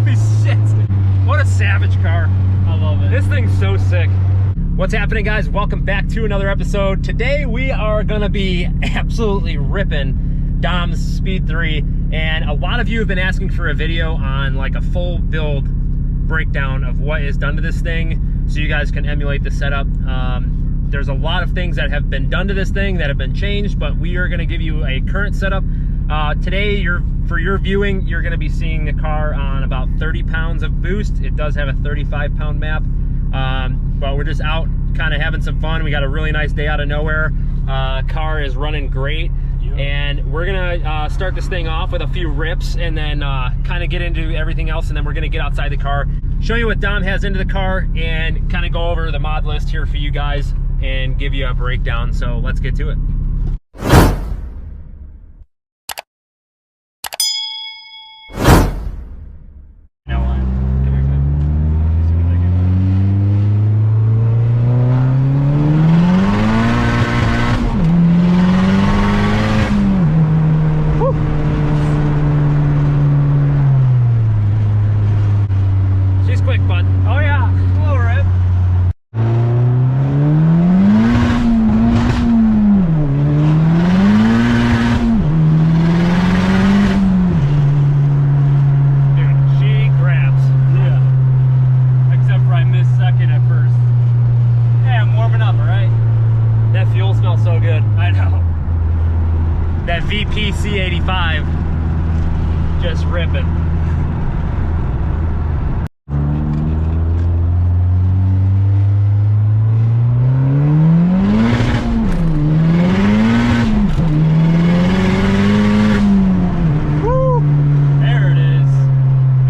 Holy shit. What a savage car. I love it. This thing's so sick. What's happening, guys? Welcome back to another episode. Today we are gonna be absolutely ripping Damzdaspeed3, and a lot of you have been asking for a video on like a full build breakdown of what is done to this thing so you guys can emulate the setup. There's a lot of things that have been done to this thing that have been changed, but we are gonna give you a current setup. Today, for your viewing, you're gonna be seeing the car on about 30 pounds of boost. It does have a 35-pound map, but we're just out kind of having some fun. We got a really nice day out of nowhere. Car is running great. Yep. And we're gonna start this thing off with a few rips and then kind of get into everything else, and then we're gonna get outside the car, show you what Dom has into the car, and kind of go over the mod list here for you guys and give you a breakdown. So let's get to it. C85 just ripping. Woo! There it is.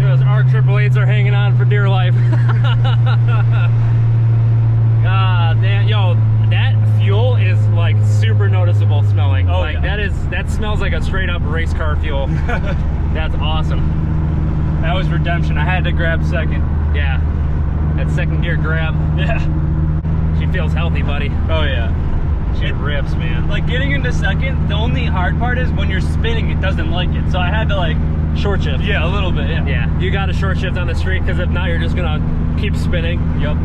Those R888s are hanging on for dear life. Damn, yo, that fuel is like super noticeable smelling. Oh, like yeah. That smells like a straight up race car fuel. That's awesome. That was redemption. I had to grab second. Yeah, that second gear grab. Yeah, she feels healthy, buddy. Oh yeah, she rips, man. Like getting into second, the only hard part is when you're spinning, it doesn't like it. So I had to like short shift. Yeah, a little bit. Yeah. Yeah, you got to short shift on the street, because if not, you're just gonna keep spinning. Yep.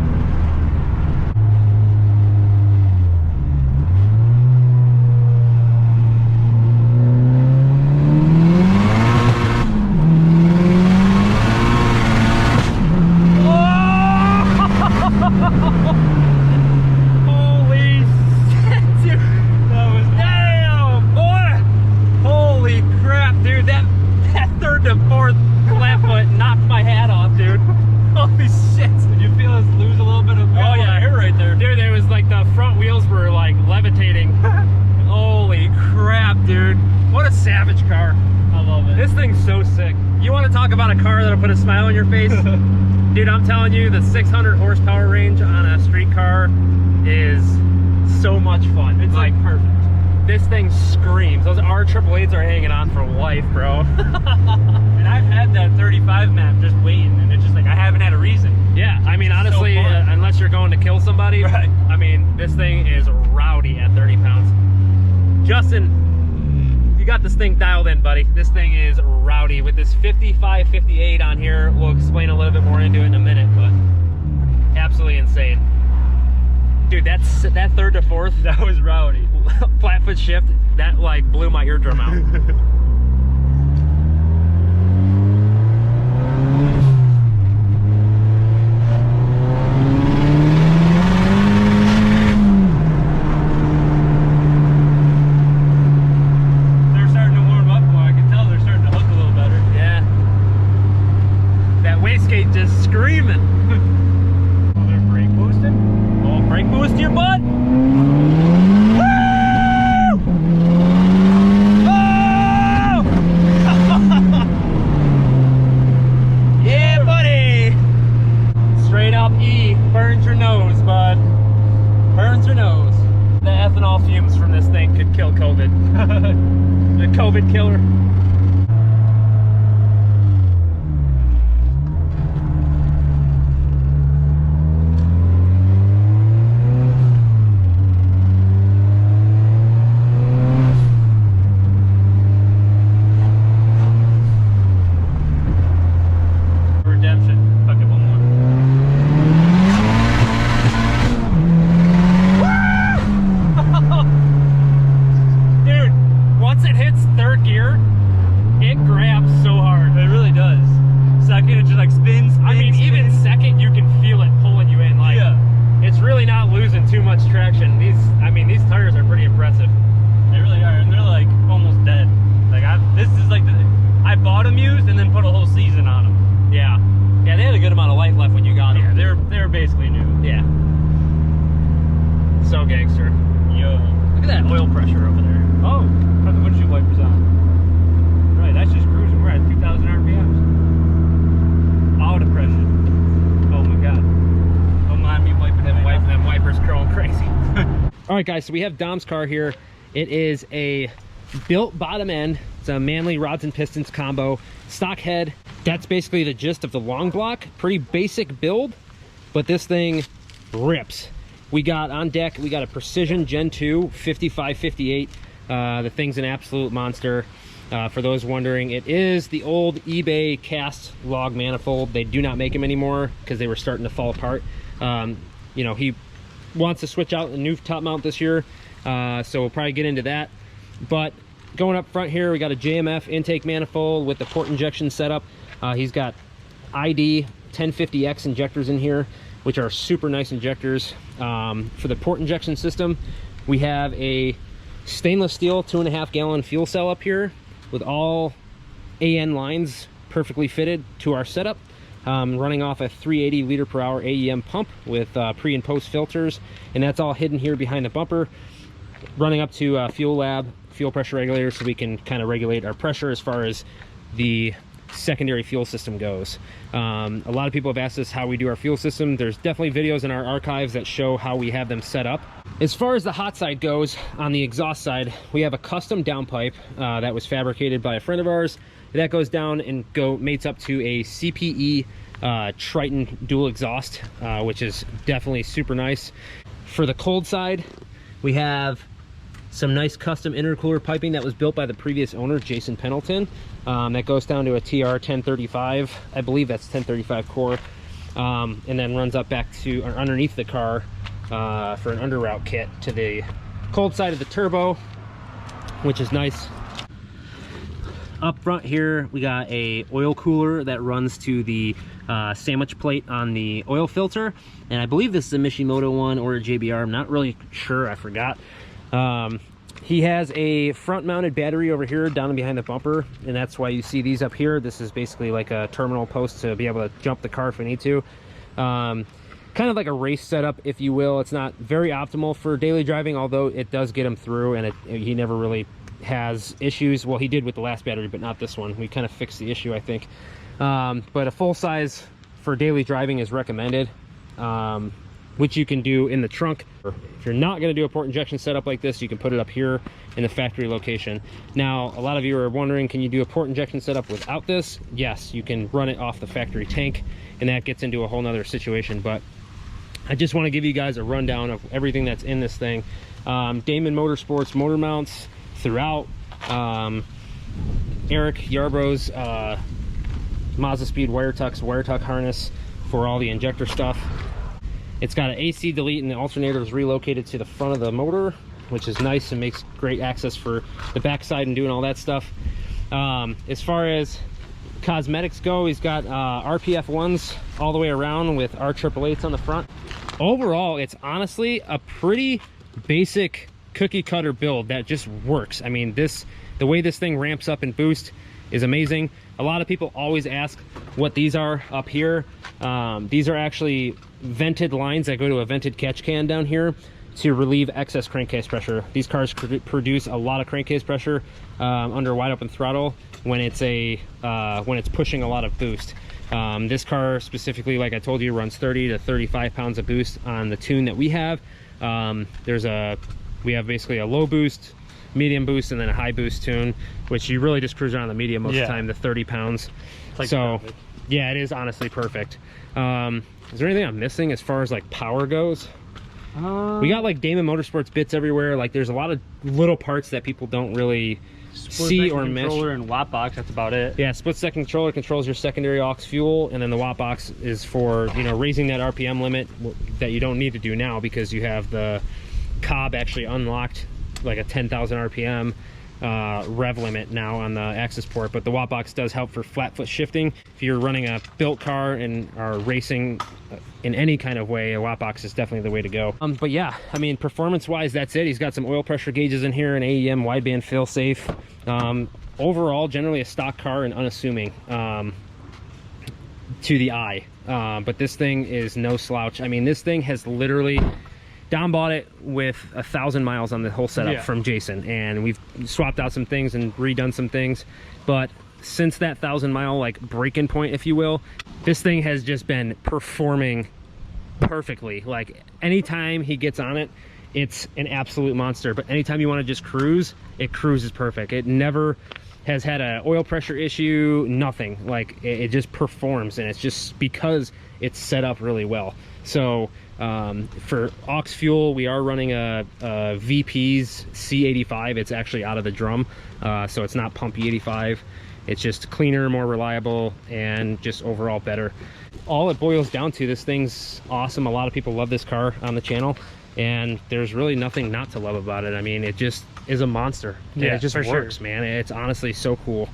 Put a smile on your face. Dude, I'm telling you, the 600 horsepower range on a street car is so much fun. It's like perfect. This thing screams. Those R888s are hanging on for life, bro. And I've had that 35 map just waiting, and it's just like I haven't had a reason. Yeah, I mean, honestly, so unless you're going to kill somebody, right. I mean, this thing is rowdy at 30 pounds. Justin, you got this thing dialed in, buddy. This thing is rowdy with this 55-58 on here. We'll explain a little bit more into it in a minute, but absolutely insane. Dude, that third to fourth, that was rowdy. Flat foot shift, that like blew my eardrum out. Just screaming. Oh, they're brake boosting? Oh, brake boost your butt. Woo! Oh! Yeah, buddy. Straight up E. Burns your nose, bud. Burns your nose. The ethanol fumes from this thing could kill COVID. The COVID killer. season on them. Yeah. Yeah, they had a good amount of life left when you got them. Yeah, they're basically new. Yeah. So gangster. Yo. Look at that oil pressure over there. Oh, got the windshield wipers on. Right, that's just cruising. We're at 2,000 RPMs. Auto depression. Oh my god. Don't mind me wiping Them wipers curling crazy. All right, guys, so we have Dom's car here. It is a built bottom end. It's a Manley rods and pistons combo, stock head. That's basically the gist of the long block. Pretty basic build, but this thing rips. We got on deck, we got a Precision Gen 2 5558. The thing's an absolute monster. For those wondering, it is the old eBay cast log manifold. They do not make them anymore because they were starting to fall apart. You know, he wants to switch out a new top mount this year, so we'll probably get into that. But going up front here, we got a JMF intake manifold with the port injection setup. He's got ID 1050X injectors in here, which are super nice injectors. For the port injection system, we have a stainless steel 2.5 gallon fuel cell up here with all AN lines perfectly fitted to our setup, running off a 380 liter per hour AEM pump with pre and post filters, and that's all hidden here behind the bumper, running up to fuel lab fuel pressure regulator, so we can kind of regulate our pressure as far as the secondary fuel system goes. A lot of people have asked us how we do our fuel system. There's definitely videos in our archives that show how we have them set up. As far as the hot side goes, on the exhaust side, we have a custom downpipe that was fabricated by a friend of ours. That goes down and mates up to a CPE Triton dual exhaust, which is definitely super nice. For the cold side, we have some nice custom intercooler piping that was built by the previous owner, Jason Pendleton. That goes down to a TR 1035. I believe that's 1035 core, and then runs up back to or underneath the car for an underroute kit to the cold side of the turbo, which is nice. Up front here, we got a oil cooler that runs to the sandwich plate on the oil filter, and I believe this is a Mishimoto one or a JBR. I'm not really sure, I forgot. He has a front mounted battery over here down behind the bumper, and that's why you see these up here. This is basically like a terminal post to be able to jump the car if we need to. Kind of like a race setup, if you will. It's not very optimal for daily driving, although it does get him through, and he never really has issues. Well, he did with the last battery, but not this one. We kind of fixed the issue, I think. But a full size for daily driving is recommended, which you can do in the trunk. If you're not going to do a port injection setup like this, you can put it up here in the factory location. Now, a lot of you are wondering, can you do a port injection setup without this? Yes, you can run it off the factory tank, and that gets into a whole nother situation. But I just want to give you guys a rundown of everything that's in this thing. Damond Motorsports motor mounts throughout. Eric Yarbrough's Mazdaspeed wire tuck harness for all the injector stuff. It's got an AC delete, and the alternator is relocated to the front of the motor, which is nice and makes great access for the backside and doing all that stuff. As far as cosmetics go, he's got RPF ones all the way around with R888s on the front. Overall, it's honestly a pretty basic cookie cutter build that just works. I mean, the way this thing ramps up and boosts is amazing. A lot of people always ask what these are up here. These are actually vented lines that go to a vented catch can down here to relieve excess crankcase pressure. These cars produce a lot of crankcase pressure under wide open throttle when it's pushing a lot of boost. This car specifically, like I told you, runs 30 to 35 pounds of boost on the tune that we have. We have basically a low boost, medium boost, and then a high boost tune, which you really just cruise around the medium most of the time, the 30 pounds. Like so perfect. Yeah, it is honestly perfect. Is there anything I'm missing as far as like power goes? We got like Damond Motorsports bits everywhere. Like there's a lot of little parts that people don't really see or miss. Controller and watt box, that's about it. Yeah, split second controller controls your secondary aux fuel, and then the watt box is for, you know, raising that RPM limit that you don't need to do now because you have the Cobb actually unlocked like a 10,000 RPM rev limit now on the access port. But the watt box does help for flat foot shifting. If you're running a built car and are racing in any kind of way, a watt box is definitely the way to go. But yeah, I mean, performance wise, that's it. He's got some oil pressure gauges in here, an AEM wideband fail safe. Overall, generally a stock car and unassuming. to the eye. But this thing is no slouch. I mean, this thing has literally, Dom bought it with 1,000 miles on the whole setup from Jason, and we've swapped out some things and redone some things. But since that 1,000-mile like break-in point, if you will, this thing has just been performing perfectly. Like anytime he gets on it, it's an absolute monster. But anytime you want to just cruise, it cruises perfect. It never has had an oil pressure issue, nothing. Like it just performs, and it's just because it's set up really well. So for aux fuel, we are running a VP's C85. It's actually out of the drum, so it's not pump E85. It's just cleaner, more reliable, and just overall better. All it boils down to, this thing's awesome. A lot of people love this car on the channel, and there's really nothing not to love about it. I mean, it just is a monster. Yeah, it just works, man. It's honestly so cool.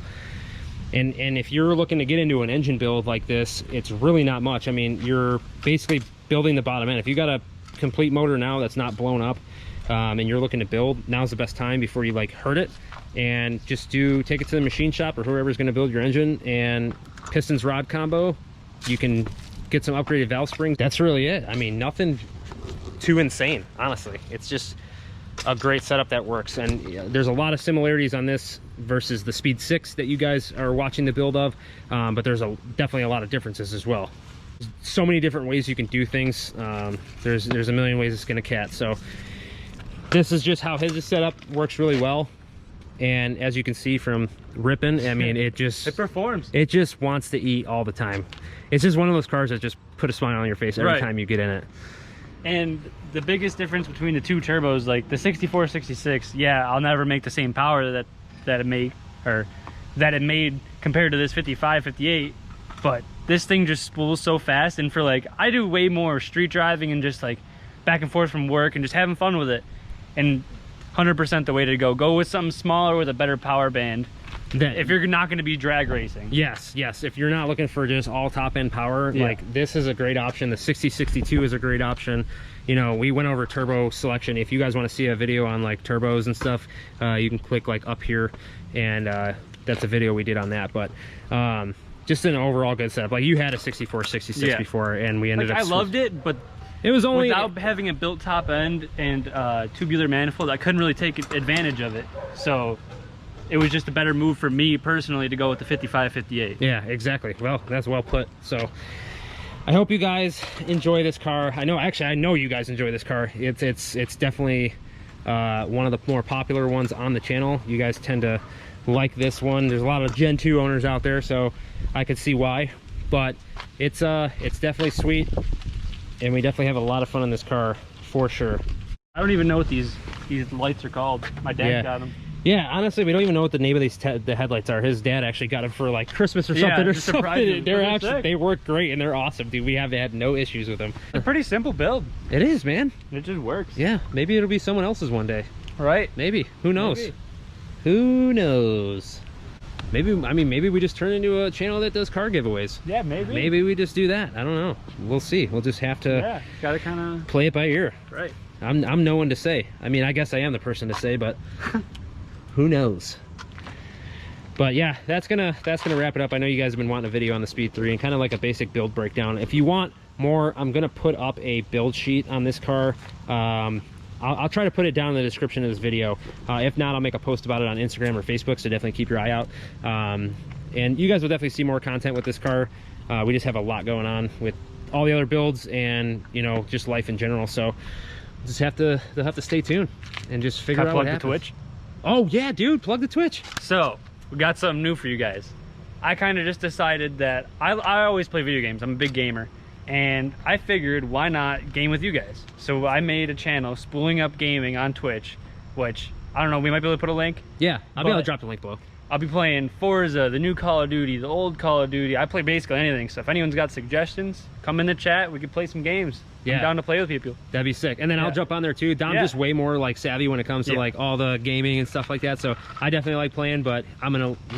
And if you're looking to get into an engine build like this, it's really not much. I mean, you're basically building the bottom end. If you got a complete motor now that's not blown up, and you're looking to build, now's the best time before you like hurt it. And just take it to the machine shop or whoever's going to build your engine, and pistons rod combo, you can get some upgraded valve springs. That's really it. I mean, nothing too insane, honestly. It's just a great setup that works. And there's a lot of similarities on this versus the Speed 6 that you guys are watching the build of, but there's definitely a lot of differences as well. So many different ways you can do things. There's a million ways to skin a cat. So this is just how his is set up. Works really well. And as you can see from ripping, I mean, it performs. It just wants to eat all the time. It's just one of those cars that just put a smile on your face every time you get in it. And the biggest difference between the two turbos, like the 64, 66, yeah, I'll never make the same power that it made compared to this 55, 58. But this thing just spools so fast, and for like, I do way more street driving and just like back and forth from work and just having fun with it. And 100% the way to go. Go with something smaller with a better power band. If you're not going to be drag racing. Yes. If you're not looking for just all top end power, like this is a great option. The 6062 is a great option. You know, we went over turbo selection. If you guys want to see a video on like turbos and stuff, you can click like up here, and that's a video we did on that. But just an overall good setup. Like you had a 64, 66 before, and we ended up. I loved it, but it was only without having a built top end and tubular manifold, I couldn't really take advantage of it. So it was just a better move for me personally to go with the 55, 58. Yeah, exactly. Well, that's well put. So I hope you guys enjoy this car. I know you guys enjoy this car. It's definitely one of the more popular ones on the channel. You guys tend to like this one. There's a lot of Gen 2 owners out there, so I could see why. But it's definitely sweet. And we definitely have a lot of fun in this car, for sure. I don't even know what these lights are called. My dad got them. Yeah, honestly, we don't even know what the name of the headlights are. His dad actually got them for like Christmas or something. Or something. They work great, and they're awesome, dude. We have had no issues with them. It's a pretty simple build. It is, man. It just works. Yeah, maybe it'll be someone else's one day. Right? Maybe. Who knows? Maybe. Who knows? Maybe we just turn into a channel that does car giveaways. Yeah, maybe. Maybe we just do that. I don't know. We'll see. We'll just have to gotta kind of play it by ear. Right. I'm no one to say. I mean, I guess I am the person to say, but who knows? But yeah, that's gonna wrap it up. I know you guys have been wanting a video on the Speed 3 and kind of like a basic build breakdown. If you want more, I'm gonna put up a build sheet on this car. I'll try to put it down in the description of this video. If not, I'll make a post about it on Instagram or Facebook, so definitely keep your eye out. And you guys will definitely see more content with this car. We just have a lot going on with all the other builds and, you know, just life in general. So just they'll have to stay tuned and just figure out what happens. Plug the Twitch? Oh yeah, dude, plug the Twitch. So we got something new for you guys. I kind of just decided that I always play video games. I'm a big gamer. And I figured, why not game with you guys? So I made a channel, Spooling Up Gaming, on Twitch, which, I don't know, we might be able to put a link. Yeah, I'll be able to drop the link below. I'll be playing Forza, the new Call of Duty, the old Call of Duty. I play basically anything. So if anyone's got suggestions, come in the chat. We could play some games. Yeah. I'm down to play with people. That'd be sick. And then I'll jump on there too. Dom's just way more like savvy when it comes to like all the gaming and stuff like that. So I definitely like playing, but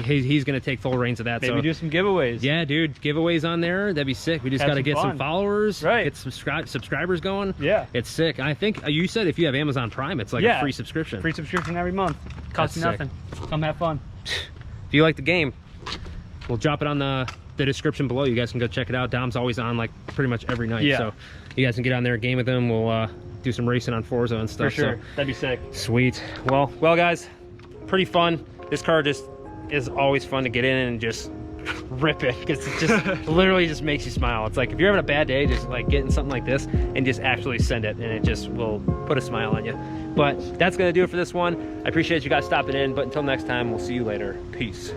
he's gonna take full reins of that. Maybe do some giveaways. Yeah, dude, giveaways on there. That'd be sick. We just got to get some followers, get some subscribers going. Yeah, it's sick. I think you said if you have Amazon Prime, it's like a free subscription. Free subscription every month. Costs you nothing. Come have fun. If you like the game, we'll drop it on the the description below. You guys can go check it out. Dom's always on like pretty much every night. Yeah. So you guys can get on there, game with him. We'll do some racing on Forza and stuff. For sure. So. That'd be sick. Sweet. Well, guys, pretty fun. This car just is always fun to get in and just rip it, because it just literally just makes you smile. It's like if you're having a bad day, just like getting something like this and just actually send it, and it just will put a smile on you. But that's gonna do it for this one. I appreciate you guys stopping in, but until next time, we'll see you later. Peace.